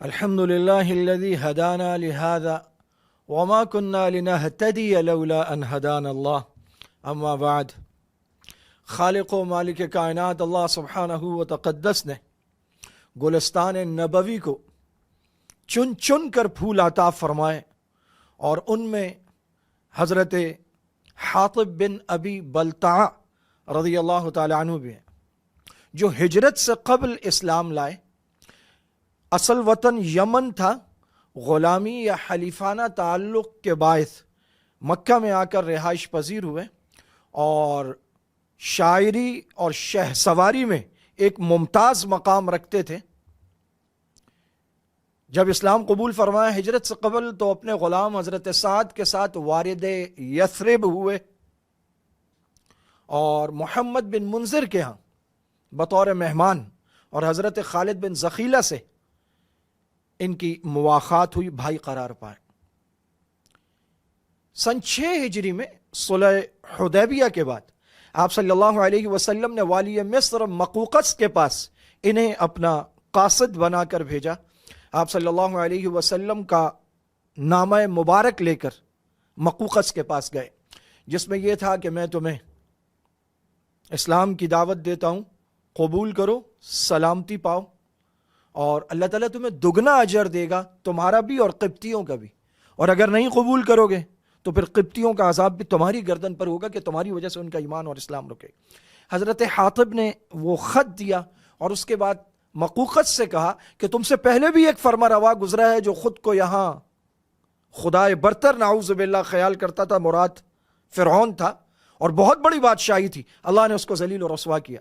الحمدللہ الذی ہدانا لہذا وما كنا لنہتدی لولا ان ہدانا اللہ اما بعد۔ خالق و مالک کائنات اللہ سبحانہ و تقدس نے گلستان نبوی کو چن چن کر پھول عطا فرمائے، اور ان میں حضرت حاطب بن ابی بلتع رضی اللہ تعالی عنہ بھی ہیں، جو ہجرت سے قبل اسلام لائے۔ اصل وطن یمن تھا، غلامی یا حلیفانہ تعلق کے باعث مکہ میں آ کر رہائش پذیر ہوئے، اور شاعری اور شہ سواری میں ایک ممتاز مقام رکھتے تھے۔ جب اسلام قبول فرمایا ہجرت سے قبل تو اپنے غلام حضرت سعد کے ساتھ وارد یثرب ہوئے، اور محمد بن منذر کے ہاں بطور مہمان، اور حضرت خالد بن ذخیلہ سے ان کی مواخات ہوئی، بھائی قرار پائے۔ سن 6 ہجری میں صلح حدیبیہ کے بعد آپ صلی اللہ علیہ وسلم نے والی مصر مقوقس کے پاس انہیں اپنا قاصد بنا کر بھیجا۔ آپ صلی اللہ علیہ وسلم کا نامہ مبارک لے کر مقوقس کے پاس گئے، جس میں یہ تھا کہ میں تمہیں اسلام کی دعوت دیتا ہوں، قبول کرو، سلامتی پاؤ، اور اللہ تعالیٰ تمہیں دگنا اجر دے گا، تمہارا بھی اور قبطیوں کا بھی، اور اگر نہیں قبول کرو گے تو پھر قبطیوں کا عذاب بھی تمہاری گردن پر ہوگا کہ تمہاری وجہ سے ان کا ایمان اور اسلام رکے۔ حضرت حاطب نے وہ خط دیا، اور اس کے بعد مقوقس سے کہا کہ تم سے پہلے بھی ایک فرما روا گزرا ہے جو خود کو یہاں خدائے برتر نعوذ باللہ خیال کرتا تھا، مراد فرعون تھا، اور بہت بڑی بادشاہی تھی، اللہ نے اس کو ذلیل و رسوا کیا۔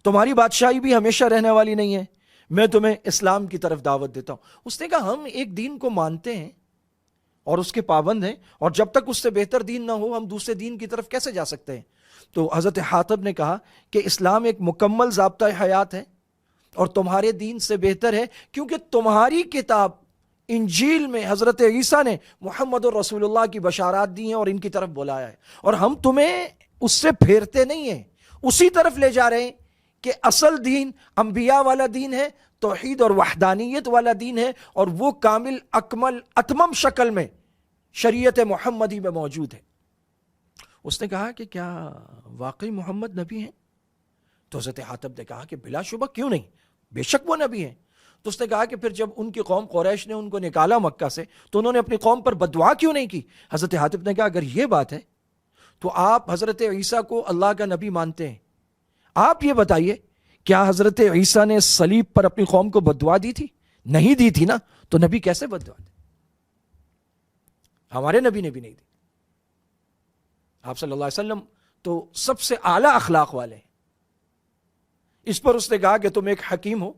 تمہاری بادشاہی بھی ہمیشہ رہنے والی نہیں ہے، میں تمہیں اسلام کی طرف دعوت دیتا ہوں۔ اس نے کہا ہم ایک دین کو مانتے ہیں اور اس کے پابند ہیں، اور جب تک اس سے بہتر دین نہ ہو ہم دوسرے دین کی طرف کیسے جا سکتے ہیں؟ تو حضرت حاطب نے کہا کہ اسلام ایک مکمل ضابطہ حیات ہے اور تمہارے دین سے بہتر ہے، کیونکہ تمہاری کتاب انجیل میں حضرت عیسیٰ نے محمد رسول اللہ کی بشارات دی ہیں اور ان کی طرف بلایا ہے، اور ہم تمہیں اس سے پھیرتے نہیں ہیں، اسی طرف لے جا رہے ہیں کہ اصل دین انبیاء والا دین ہے، توحید اور وحدانیت والا دین ہے، اور وہ کامل اکمل اتمم شکل میں شریعت محمدی میں موجود ہے۔ اس نے کہا کہ کیا واقعی محمد نبی ہیں؟ تو حضرت حاطب نے کہا کہ بلا شبہ کیوں نہیں، بے شک وہ نبی ہیں۔ تو اس نے کہا کہ پھر جب ان کی قوم قریش نے ان کو نکالا مکہ سے تو انہوں نے اپنی قوم پر بددعا کیوں نہیں کی؟ حضرت حاطب نے کہا اگر یہ بات ہے تو آپ حضرت عیسیٰ کو اللہ کا نبی مانتے ہیں، آپ یہ بتائیے کیا حضرت عیسیٰ نے صلیب پر اپنی قوم کو بددعا دی تھی؟ نہیں دی تھی نا، تو نبی کیسے بددعا دے؟ ہمارے نبی نے بھی نہیں دی۔ آپ صلی اللہ علیہ وسلم تو سب سے اعلیٰ اخلاق والے ہیں۔ اس پر اس نے کہا کہ تم ایک حکیم ہو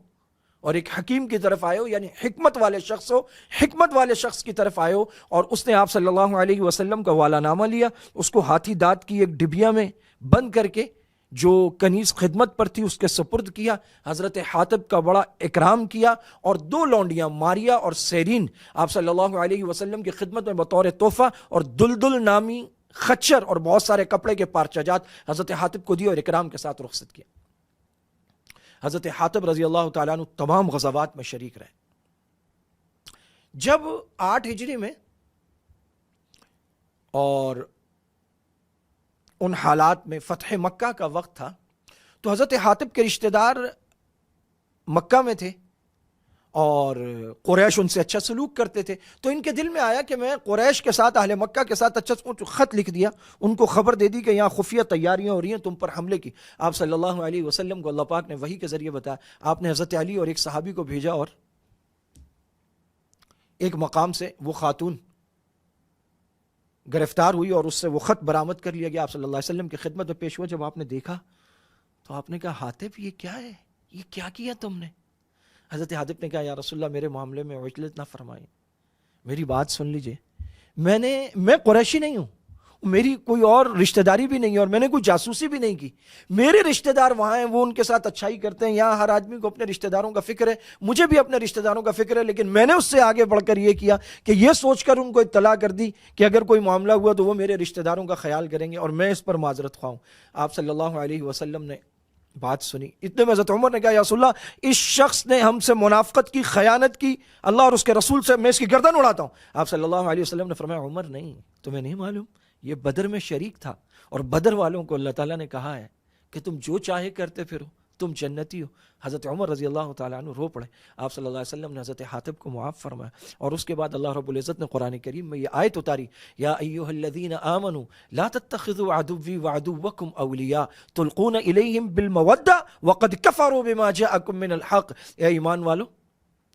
اور ایک حکیم کی طرف آئے ہو، یعنی حکمت والے شخص ہو، حکمت والے شخص کی طرف آئے ہو۔ اور اس نے آپ صلی اللہ علیہ وسلم کا والا نامہ لیا، اس کو ہاتھی دانت کی ایک ڈبیا میں بند کر کے جو کنیز خدمت پر تھی اس کے سپرد کیا۔ حضرت حاطب کا بڑا اکرام کیا، اور 2 لونڈیاں ماریا اور سیرین آپ صلی اللہ علیہ وسلم کی خدمت میں بطور تحفہ، اور دلدل نامی خچر اور بہت سارے کپڑے کے پارچجات حضرت حاطب کو دیے اور اکرام کے ساتھ رخصت کیا۔ حضرت حاطب رضی اللہ تعالیٰ عنہ تمام غزوات میں شریک رہے۔ جب 8 ہجری میں اور ان حالات میں فتح مکہ کا وقت تھا تو حضرت حاطب کے رشتہ دار مکہ میں تھے، اور قریش ان سے اچھا سلوک کرتے تھے، تو ان کے دل میں آیا کہ میں قریش کے ساتھ اہل مکہ کے ساتھ اچھا خط لکھ دیا، ان کو خبر دے دی کہ یہاں خفیہ تیاریاں ہو رہی ہیں تم پر حملے کی۔ آپ صلی اللہ علیہ وسلم کو اللہ پاک نے وحی کے ذریعے بتایا، آپ نے حضرت علی اور ایک صحابی کو بھیجا، اور ایک مقام سے وہ خاتون گرفتار ہوئی اور اس سے وہ خط برآمد کر لیا گیا، آپ صلی اللہ علیہ وسلم کی خدمت میں پیش ہوا۔ جب آپ نے دیکھا تو آپ نے کہا حاطب یہ کیا ہے، یہ کیا کیا تم نے؟ حضرت حاطب نے کہا یا رسول اللہ میرے معاملے میں عجلت نہ فرمائیں، میری بات سن لیجئے، میں قریشی نہیں ہوں، میری کوئی اور رشتہ داری بھی نہیں ہے، اور میں نے کوئی جاسوسی بھی نہیں کی، میرے رشتہ دار وہاں ہیں، وہ ان کے ساتھ اچھائی کرتے ہیں، یہاں ہر آدمی کو اپنے رشتہ داروں کا فکر ہے، مجھے بھی اپنے رشتہ داروں کا فکر ہے، لیکن میں نے اس سے آگے بڑھ کر یہ کیا کہ یہ سوچ کر ان کو اطلاع کر دی کہ اگر کوئی معاملہ ہوا تو وہ میرے رشتہ داروں کا خیال کریں گے، اور میں اس پر معذرت خواہ ہوں۔ آپ صلی اللہ علیہ وسلم نے بات سنی. اتنے میں حضرت عمر نے کہا یا رسول اللہ اس شخص نے ہم سے منافقت کی, خیانت کی, اللہ اور اس کے رسول سے میں اس کی گردن اڑاتا ہوں. آپ صلی اللہ علیہ وسلم نے فرمایا عمر نہیں, تمہیں نہیں معلوم یہ بدر میں شریک تھا, اور بدر والوں کو اللہ تعالیٰ نے کہا ہے کہ تم جو چاہے کرتے پھرو, تم جنتی ہو. حضرت عمر رضی اللہ تعالیٰ عنہ رو پڑے. آپ صلی اللہ علیہ وسلم نے حضرت حاتب کو معاف فرمایا, اور اس کے بعد اللہ رب العزت نے قرآن کریم میں یہ آیت اتاری, یا ایھا الذین آمنوا لا تتخذوا عدوی وعدوکم اولیاء تلقون الیہم بالمودۃ وقد کفروا بما جاءکم من الحق. اے ایمان والو,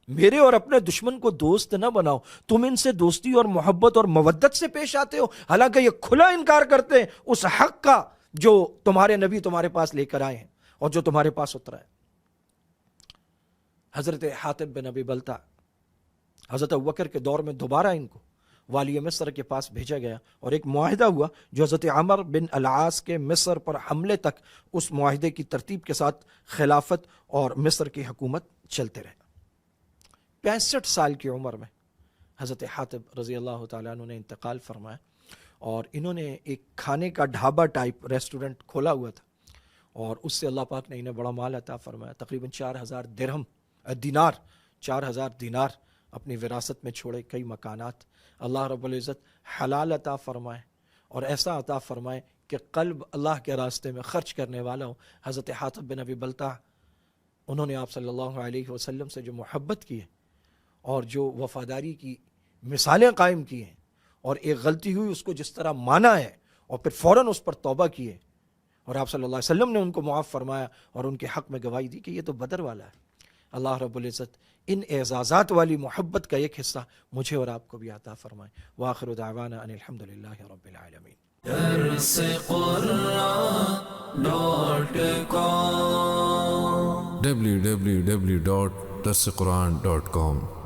میرے اور اپنے دشمن کو دوست نہ بناؤ, تم ان سے دوستی اور محبت اور مودت سے پیش آتے ہو, حالانکہ یہ کھلا انکار کرتے ہیں اس حق کا جو تمہارے نبی تمہارے پاس لے کر آئے ہیں اور جو تمہارے پاس اترا ہے. حضرت حاتب بن ابی بلتع, حضرت ابوبکر کے دور میں دوبارہ ان کو والی مصر کے پاس بھیجا گیا, اور ایک معاہدہ ہوا جو حضرت عمر بن العاص کے مصر پر حملے تک اس معاہدے کی ترتیب کے ساتھ خلافت اور مصر کی حکومت چلتے رہے. 65 سال کی عمر میں حضرت حاتب رضی اللہ تعالیٰ عنہ نے انتقال فرمایا, اور انہوں نے ایک کھانے کا ڈھابا ٹائپ ریسٹورنٹ کھولا ہوا تھا, اور اس سے اللہ پاک نے انہیں بڑا مال عطا فرمایا. تقریباً 4000 دینار 4000 دینار اپنی وراثت میں چھوڑے. کئی مکانات اللہ رب العزت حلال عطا فرمائے, اور ایسا عطا فرمائے کہ قلب اللہ کے راستے میں خرچ کرنے والا ہو. حضرت حاتب بن ابی بلتع, انہوں نے آپ صلی اللہ علیہ وسلم سے جو محبت کی ہے اور جو وفاداری کی مثالیں قائم کی ہیں, اور ایک غلطی ہوئی اس کو جس طرح مانا ہے اور پھر فوراً اس پر توبہ کی ہے, اور آپ صلی اللہ علیہ وسلم نے ان کو معاف فرمایا اور ان کے حق میں گواہی دی کہ یہ تو بدر والا ہے. اللہ رب العزت ان اعزازات والی محبت کا ایک حصہ مجھے اور آپ کو بھی عطا فرمائے. وآخر دعوانا ان الحمدللہ رب العالمین. www.darsequran.com